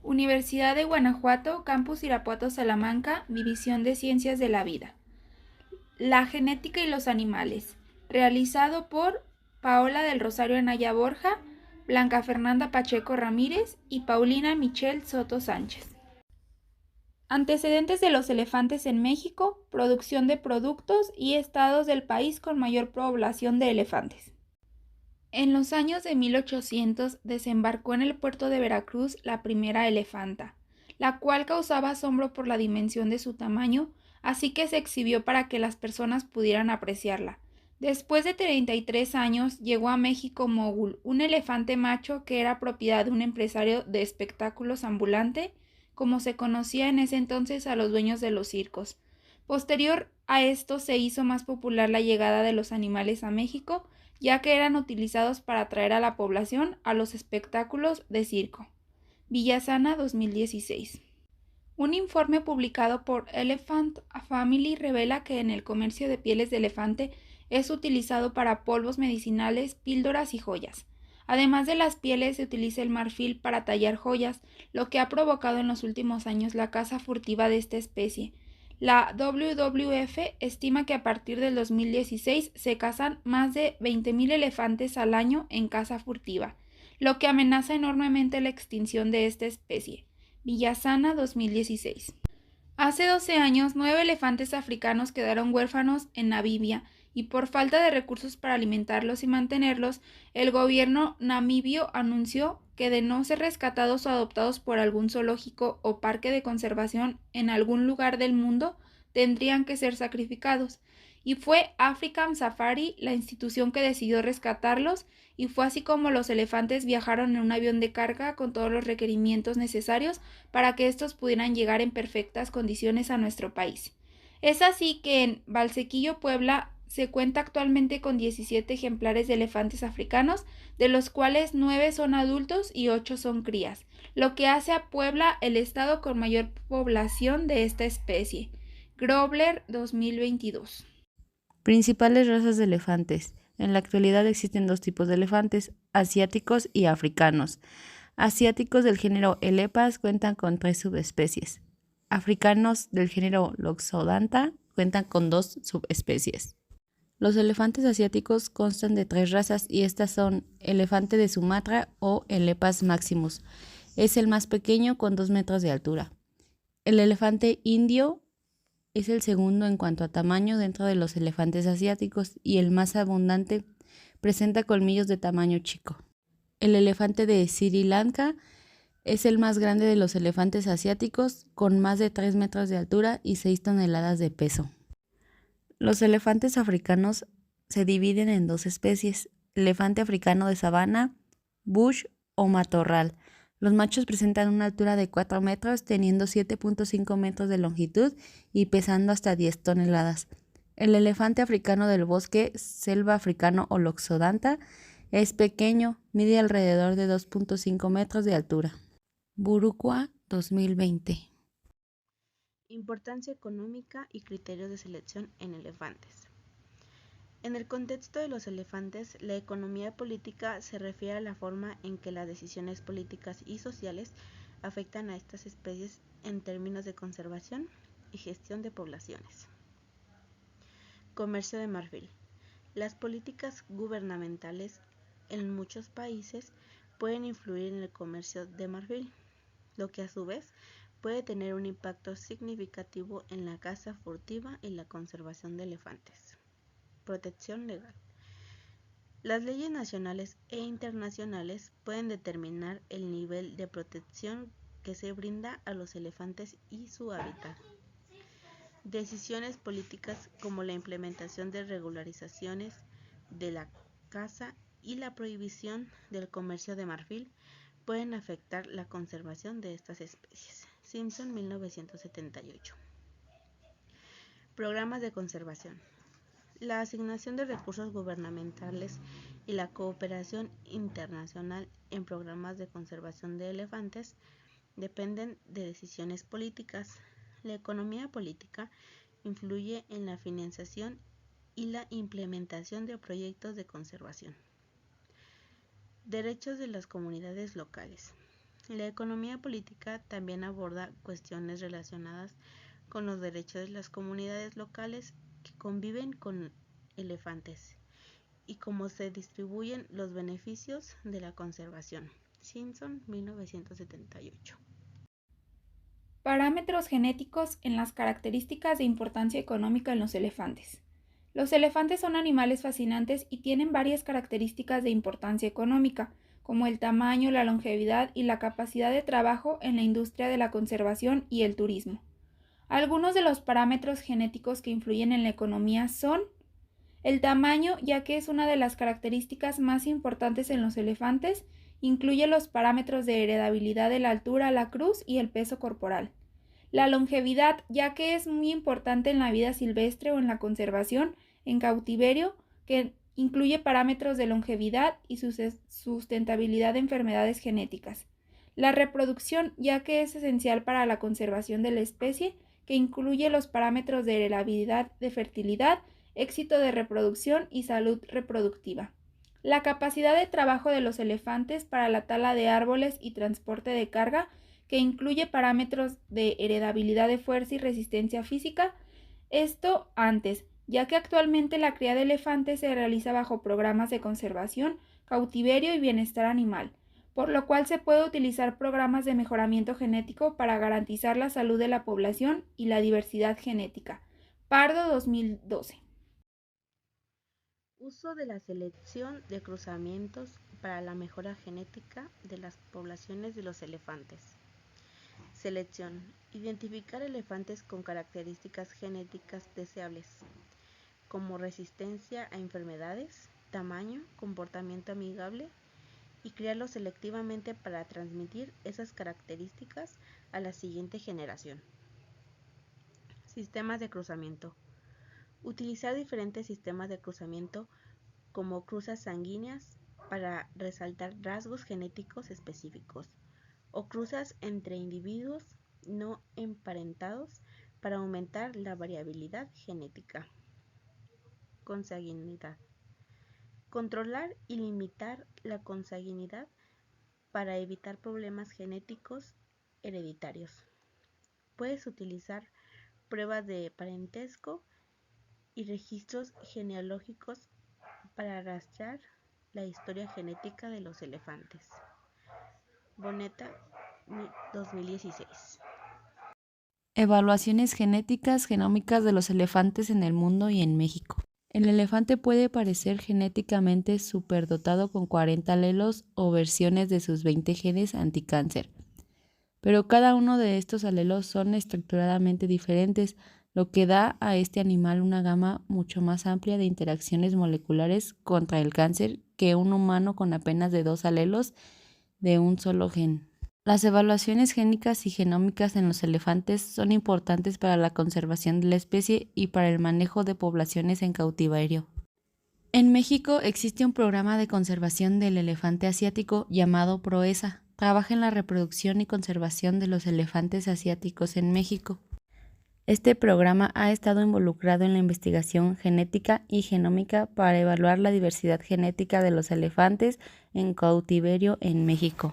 Universidad de Guanajuato, Campus Irapuato Salamanca, División de Ciencias de la Vida. La genética y los animales. Realizado por Paola del Rosario Anaya Borja, Blanca Fernanda Pacheco Ramírez y Paulina Michelle Soto Sánchez. Antecedentes de los elefantes en México, producción de productos y estados del país con mayor población de elefantes. En los años de 1800 desembarcó en el puerto de Veracruz la primera elefanta, la cual causaba asombro por la dimensión de su tamaño, así que se exhibió para que las personas pudieran apreciarla. Después de 33 años llegó a México Mogul, un elefante macho que era propiedad de un empresario de espectáculos ambulante, como se conocía en ese entonces a los dueños de los circos. Posterior a esto se hizo más popular la llegada de los animales a México, ya que eran utilizados para atraer a la población a los espectáculos de circo. Villasana 2016. Un informe publicado por Elephant Family revela que en el comercio de pieles de elefante es utilizado para polvos medicinales, píldoras y joyas. Además de las pieles, se utiliza el marfil para tallar joyas, lo que ha provocado en los últimos años la caza furtiva de esta especie. La WWF estima que a partir del 2016 se cazan más de 20.000 elefantes al año en caza furtiva, lo que amenaza enormemente la extinción de esta especie. Villasana 2016. Hace 12 años, 9 elefantes africanos quedaron huérfanos en Namibia y por falta de recursos para alimentarlos y mantenerlos, el gobierno namibio anunció que de no ser rescatados o adoptados por algún zoológico o parque de conservación en algún lugar del mundo, tendrían que ser sacrificados. Y fue African Safari la institución que decidió rescatarlos, y fue así como los elefantes viajaron en un avión de carga con todos los requerimientos necesarios para que estos pudieran llegar en perfectas condiciones a nuestro país. Es así que en Valsequillo, Puebla, se cuenta actualmente con 17 ejemplares de elefantes africanos, de los cuales 9 son adultos y 8 son crías, lo que hace a Puebla el estado con mayor población de esta especie. Grobler 2022. Principales razas de elefantes. En la actualidad existen dos tipos de elefantes, asiáticos y africanos. Asiáticos del género Elepas cuentan con 3 subespecies. Africanos del género Loxodonta cuentan con 2 subespecies. Los elefantes asiáticos constan de 3 razas y estas son elefante de Sumatra o Elepas maximus. Es el más pequeño con 2 metros de altura. El elefante indio es el segundo en cuanto a tamaño dentro de los elefantes asiáticos y el más abundante, presenta colmillos de tamaño chico. El elefante de Sri Lanka es el más grande de los elefantes asiáticos, con más de 3 metros de altura y 6 toneladas de peso. Los elefantes africanos se dividen en 2 especies, elefante africano de sabana, bush o matorral. Los machos presentan una altura de 4 metros, teniendo 7.5 metros de longitud y pesando hasta 10 toneladas. El elefante africano del bosque, selva africano o Loxodonta, es pequeño, mide alrededor de 2.5 metros de altura. Burukwa 2020. Importancia económica y criterios de selección en elefantes. En el contexto de los elefantes, la economía política se refiere a la forma en que las decisiones políticas y sociales afectan a estas especies en términos de conservación y gestión de poblaciones. Comercio de marfil. Las políticas gubernamentales en muchos países pueden influir en el comercio de marfil, lo que a su vez puede tener un impacto significativo en la caza furtiva y la conservación de elefantes. Protección legal. Las leyes nacionales e internacionales pueden determinar el nivel de protección que se brinda a los elefantes y su hábitat. Decisiones políticas como la implementación de regularizaciones de la caza y la prohibición del comercio de marfil pueden afectar la conservación de estas especies. Simpson, 1978. Programas de conservación. La asignación de recursos gubernamentales y la cooperación internacional en programas de conservación de elefantes dependen de decisiones políticas. La economía política influye en la financiación y la implementación de proyectos de conservación. Derechos de las comunidades locales. La economía política también aborda cuestiones relacionadas con los derechos de las comunidades locales que conviven con elefantes y cómo se distribuyen los beneficios de la conservación. Simpson, 1978. Parámetros genéticos en las características de importancia económica en los elefantes. Los elefantes son animales fascinantes y tienen varias características de importancia económica, como el tamaño, la longevidad y la capacidad de trabajo en la industria de la conservación y el turismo. Algunos de los parámetros genéticos que influyen en la economía son el tamaño, ya que es una de las características más importantes en los elefantes, incluye los parámetros de heredabilidad de la altura, la cruz y el peso corporal. La longevidad, ya que es muy importante en la vida silvestre o en la conservación en cautiverio, que incluye parámetros de longevidad y sustentabilidad de enfermedades genéticas. La reproducción, ya que es esencial para la conservación de la especie, que incluye los parámetros de heredabilidad, de fertilidad, éxito de reproducción y salud reproductiva. La capacidad de trabajo de los elefantes para la tala de árboles y transporte de carga, que incluye parámetros de heredabilidad de fuerza y resistencia física. Esto antes, ya que actualmente la cría de elefantes se realiza bajo programas de conservación, cautiverio y bienestar animal, por lo cual se puede utilizar programas de mejoramiento genético para garantizar la salud de la población y la diversidad genética. Pardo, 2012. Uso de la selección de cruzamientos para la mejora genética de las poblaciones de los elefantes. Selección. Identificar elefantes con características genéticas deseables, como resistencia a enfermedades, tamaño, comportamiento amigable, y criarlos selectivamente para transmitir esas características a la siguiente generación. Sistemas de cruzamiento. Utilizar diferentes sistemas de cruzamiento como cruzas sanguíneas para resaltar rasgos genéticos específicos o cruzas entre individuos no emparentados para aumentar la variabilidad genética. Consanguinidad. Controlar y limitar la consanguinidad para evitar problemas genéticos hereditarios. Puedes utilizar pruebas de parentesco y registros genealógicos para rastrear la historia genética de los elefantes. Boneta, 2016. Evaluaciones genéticas genómicas de los elefantes en el mundo y en México. El elefante puede parecer genéticamente superdotado con 40 alelos o versiones de sus 20 genes anticáncer, pero cada uno de estos alelos son estructuralmente diferentes, lo que da a este animal una gama mucho más amplia de interacciones moleculares contra el cáncer que un humano con apenas de 2 alelos de un solo gen. Las evaluaciones génicas y genómicas en los elefantes son importantes para la conservación de la especie y para el manejo de poblaciones en cautiverio. En México existe un programa de conservación del elefante asiático llamado PROESA. Trabaja en la reproducción y conservación de los elefantes asiáticos en México. Este programa ha estado involucrado en la investigación genética y genómica para evaluar la diversidad genética de los elefantes en cautiverio en México.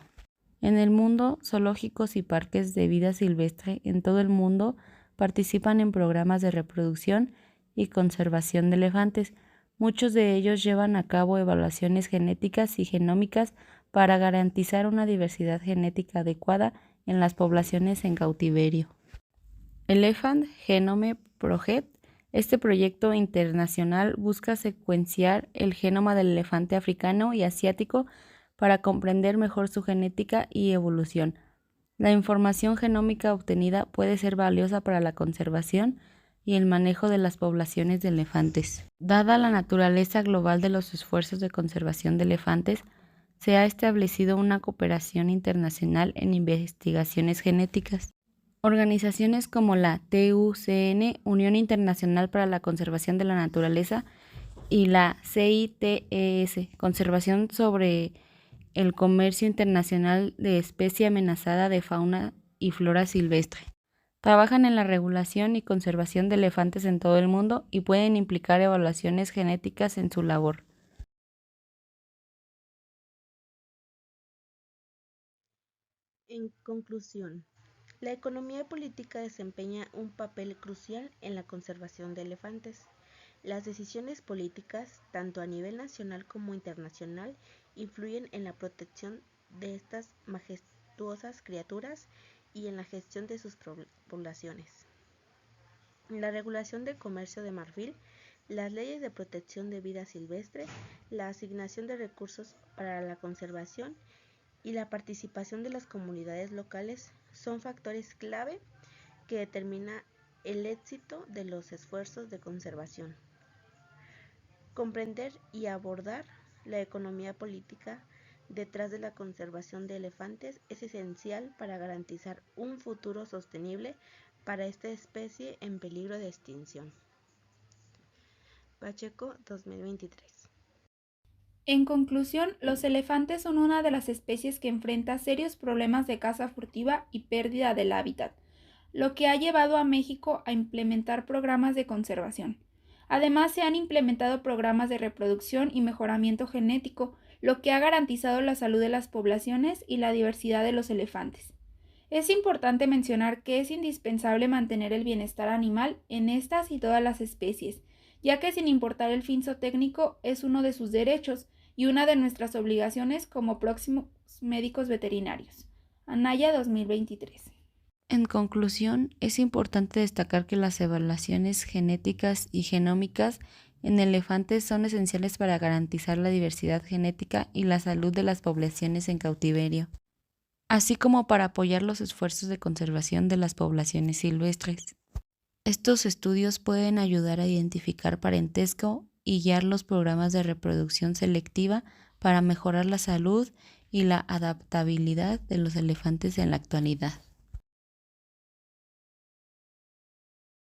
En el mundo, zoológicos y parques de vida silvestre en todo el mundo participan en programas de reproducción y conservación de elefantes. Muchos de ellos llevan a cabo evaluaciones genéticas y genómicas para garantizar una diversidad genética adecuada en las poblaciones en cautiverio. Elephant Genome Project. Este proyecto internacional busca secuenciar el genoma del elefante africano y asiático para comprender mejor su genética y evolución. La información genómica obtenida puede ser valiosa para la conservación y el manejo de las poblaciones de elefantes. Dada la naturaleza global de los esfuerzos de conservación de elefantes, se ha establecido una cooperación internacional en investigaciones genéticas. Organizaciones como la TUCN, Unión Internacional para la Conservación de la Naturaleza, y la CITES, Conservación sobre el Comercio Internacional de Especie Amenazada de Fauna y Flora Silvestre. Trabajan en la regulación y conservación de elefantes en todo el mundo y pueden implicar evaluaciones genéticas en su labor. En conclusión, la economía política desempeña un papel crucial en la conservación de elefantes. Las decisiones políticas, tanto a nivel nacional como internacional, influyen en la protección de estas majestuosas criaturas y en la gestión de sus poblaciones. La regulación del comercio de marfil, las leyes de protección de vida silvestre, la asignación de recursos para la conservación y la participación de las comunidades locales son factores clave que determinan el éxito de los esfuerzos de conservación. Comprender y abordar la economía política detrás de la conservación de elefantes es esencial para garantizar un futuro sostenible para esta especie en peligro de extinción. Pacheco, 2023. En conclusión, los elefantes son una de las especies que enfrenta serios problemas de caza furtiva y pérdida del hábitat, lo que ha llevado a México a implementar programas de conservación. Además, se han implementado programas de reproducción y mejoramiento genético, lo que ha garantizado la salud de las poblaciones y la diversidad de los elefantes. Es importante mencionar que es indispensable mantener el bienestar animal en estas y todas las especies, ya que sin importar el fin zootécnico es uno de sus derechos y una de nuestras obligaciones como próximos médicos veterinarios. Anaya 2023. En conclusión, es importante destacar que las evaluaciones genéticas y genómicas en elefantes son esenciales para garantizar la diversidad genética y la salud de las poblaciones en cautiverio, así como para apoyar los esfuerzos de conservación de las poblaciones silvestres. Estos estudios pueden ayudar a identificar parentesco y guiar los programas de reproducción selectiva para mejorar la salud y la adaptabilidad de los elefantes en la actualidad.